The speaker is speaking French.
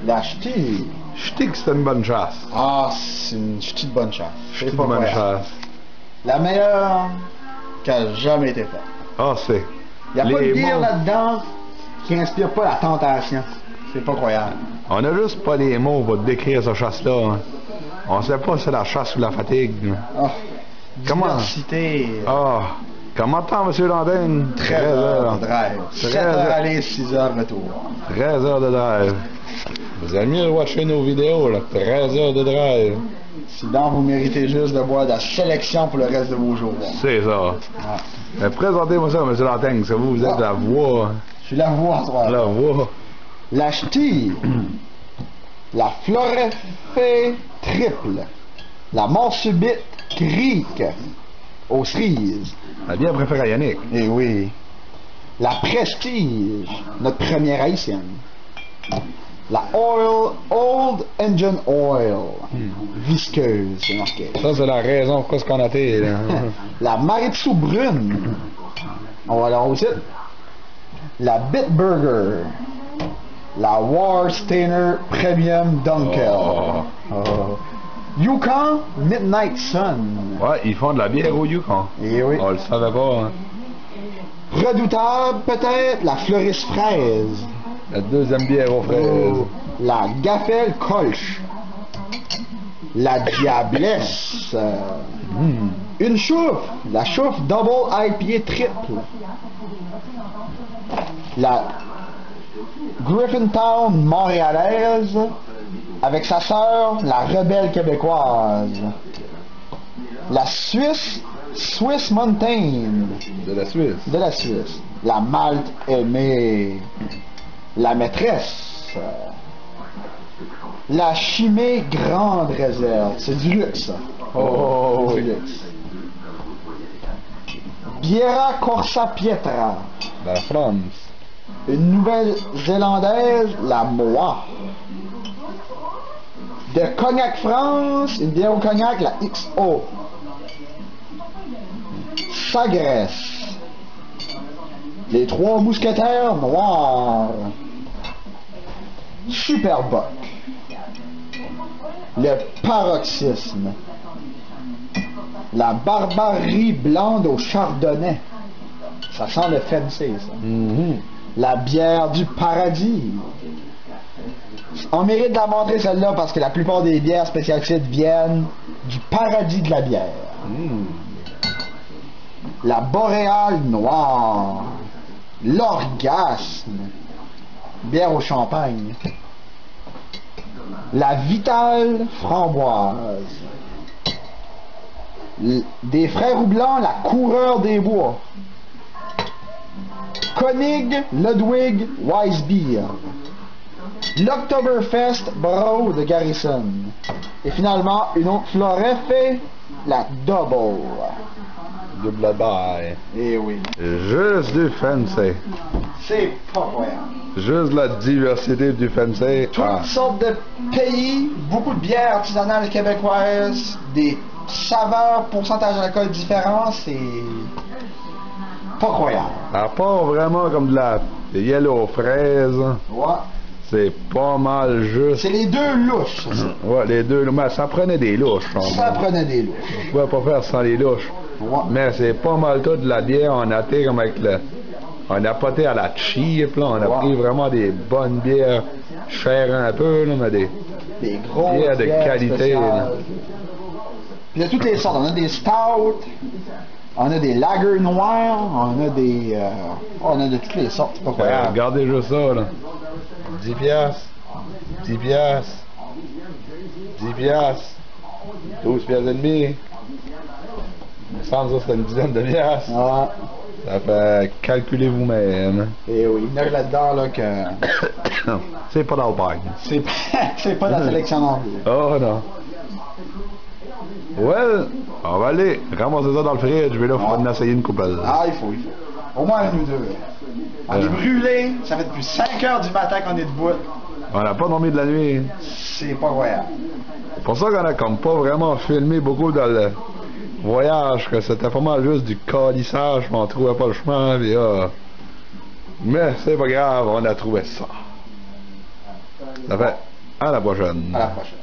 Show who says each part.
Speaker 1: La ch'ti.
Speaker 2: Ch'ti que c'est une bonne chasse.
Speaker 1: Ah, c'est une ch'ti de bonne chasse.
Speaker 2: Ch'ti de bonne chasse.
Speaker 1: La meilleure qui a jamais été faite.
Speaker 2: Ah, c'est.
Speaker 1: Il n'y a pas de bière là-dedans qui inspire pas la tentation. C'est pas croyable.
Speaker 2: On a juste pas les mots pour décrire cette chasse-là. Hein. On sait pas si c'est la chasse ou la fatigue.
Speaker 1: Oh,
Speaker 2: comment?
Speaker 1: Diversité.
Speaker 2: Ah, comment tant, M. Landin?
Speaker 1: 13 heures de drive. 7 heures aller, 6 heures retour.
Speaker 2: 13 heures de drive. Vous allez mieux watcher nos vidéos, là. 13 heures de drive.
Speaker 1: Sinon, vous méritez juste de boire de la sélection pour le reste de vos jours.
Speaker 2: C'est ça. Ah. Présentez-moi ça, M. Landin, que vous êtes la voix.
Speaker 1: Je suis la voix, toi.
Speaker 2: La voix.
Speaker 1: La ch'ti. La Florefée triple. La mort subite crique aux cerises.
Speaker 2: La bière préférée à Yannick.
Speaker 1: Eh oui. La Prestige, notre première haïtienne. La Old Engine Oil. Visqueuse, c'est marqué.
Speaker 2: Ça, c'est la raison pourquoi ce qu'on a été.
Speaker 1: La Maritsu brune. On va aller au titre. La Bitburger. La Warsteiner Premium Dunkel. Yukon Midnight Sun.
Speaker 2: Ouais, ils font de la bière au Yukon.
Speaker 1: Eh oui.
Speaker 2: On le savait pas. Hein.
Speaker 1: Redoutable, peut-être, la Fleuriste Fraise.
Speaker 2: La deuxième bière aux fraises.
Speaker 1: La Gaffel Kolsch. La Diablesse. Une chouffe. La chouffe Double IPA triple. La Griffintown montréalaise avec sa sœur, la Rebelle québécoise. La Swiss Mountain.
Speaker 2: De la Suisse.
Speaker 1: De la Suisse. La Malte aimée. La Maîtresse. La Chimée Grande Réserve. C'est du luxe, ça.
Speaker 2: Oh,
Speaker 1: du luxe. Biera Corsa Pietra.
Speaker 2: La France.
Speaker 1: Une Nouvelle-Zélandaise, la Moa. De Cognac France, une bière au cognac, la XO. Sagresse. Les Trois Mousquetaires noirs. Superboc. Le Paroxysme. La Barbarie blonde au chardonnay. Ça sent le fancy, ça. La bière du paradis. On mérite de la montrer celle-là parce que la plupart des bières spécialistes viennent du paradis de la bière. La boréale noire. L'orgasme. Bière au champagne. La vitale framboise. Des frères Houblon, la coureur des bois. Koenig Ludwig Weissbier. L'Oktoberfest Brau de Garrison. Et finalement, une autre Florefée, la Double.
Speaker 2: Double bail.
Speaker 1: Eh oui.
Speaker 2: Juste du fancy.
Speaker 1: C'est pas croyable.
Speaker 2: Juste la diversité du fancy.
Speaker 1: Toutes sortes de pays, beaucoup de bières artisanales québécoises, des saveurs, pourcentages d'alcool différents, c'est pas croyable.
Speaker 2: À part vraiment comme de la yellow fraise.
Speaker 1: Ouais.
Speaker 2: C'est pas mal juste.
Speaker 1: C'est les deux louches, ça.
Speaker 2: Ouais, les deux. Mais ça prenait des louches.
Speaker 1: Ça prenait des louches.
Speaker 2: Je pouvais pas faire sans les louches.
Speaker 1: Ouais.
Speaker 2: Mais c'est pas mal tout de la bière. On a été comme avec le. On a poté à la cheap, là. On a pris vraiment des bonnes bières chères un peu, là, mais des
Speaker 1: grosses
Speaker 2: bières de qualité. Là.
Speaker 1: Puis il y a toutes les sortes. On a des stouts, on a des lagers noirs, on a des. On a de toutes les sortes. C'est pas croyable.
Speaker 2: Regardez juste ça, là. 10 piastres, 10 piastres, 10 piastres, 12 piastres et demi. Il me semble que ça c'est une dizaine de piastres.
Speaker 1: Ah.
Speaker 2: Ça fait calculer vous-même.
Speaker 1: Et oui, il y en a là-dedans là, que.
Speaker 2: C'est pas dans le pack.
Speaker 1: C'est pas dans la sélection non plus.
Speaker 2: Oh non. Well, on va aller ramasser ça dans le fridge. Je vais là, il faut en essayer une couple.
Speaker 1: Ah, il faut. Au moins un ou deux. On est brûlé, ça fait depuis 5 heures du matin qu'on est debout.
Speaker 2: On n'a pas dormi de la nuit.
Speaker 1: C'est pas croyable.
Speaker 2: C'est pour ça qu'on a comme pas vraiment filmé beaucoup dans le voyage, que c'était pas mal juste du calissage, mais on trouvait pas le chemin, puis mais c'est pas grave, on a trouvé ça. Ça fait à la prochaine.
Speaker 1: À la prochaine.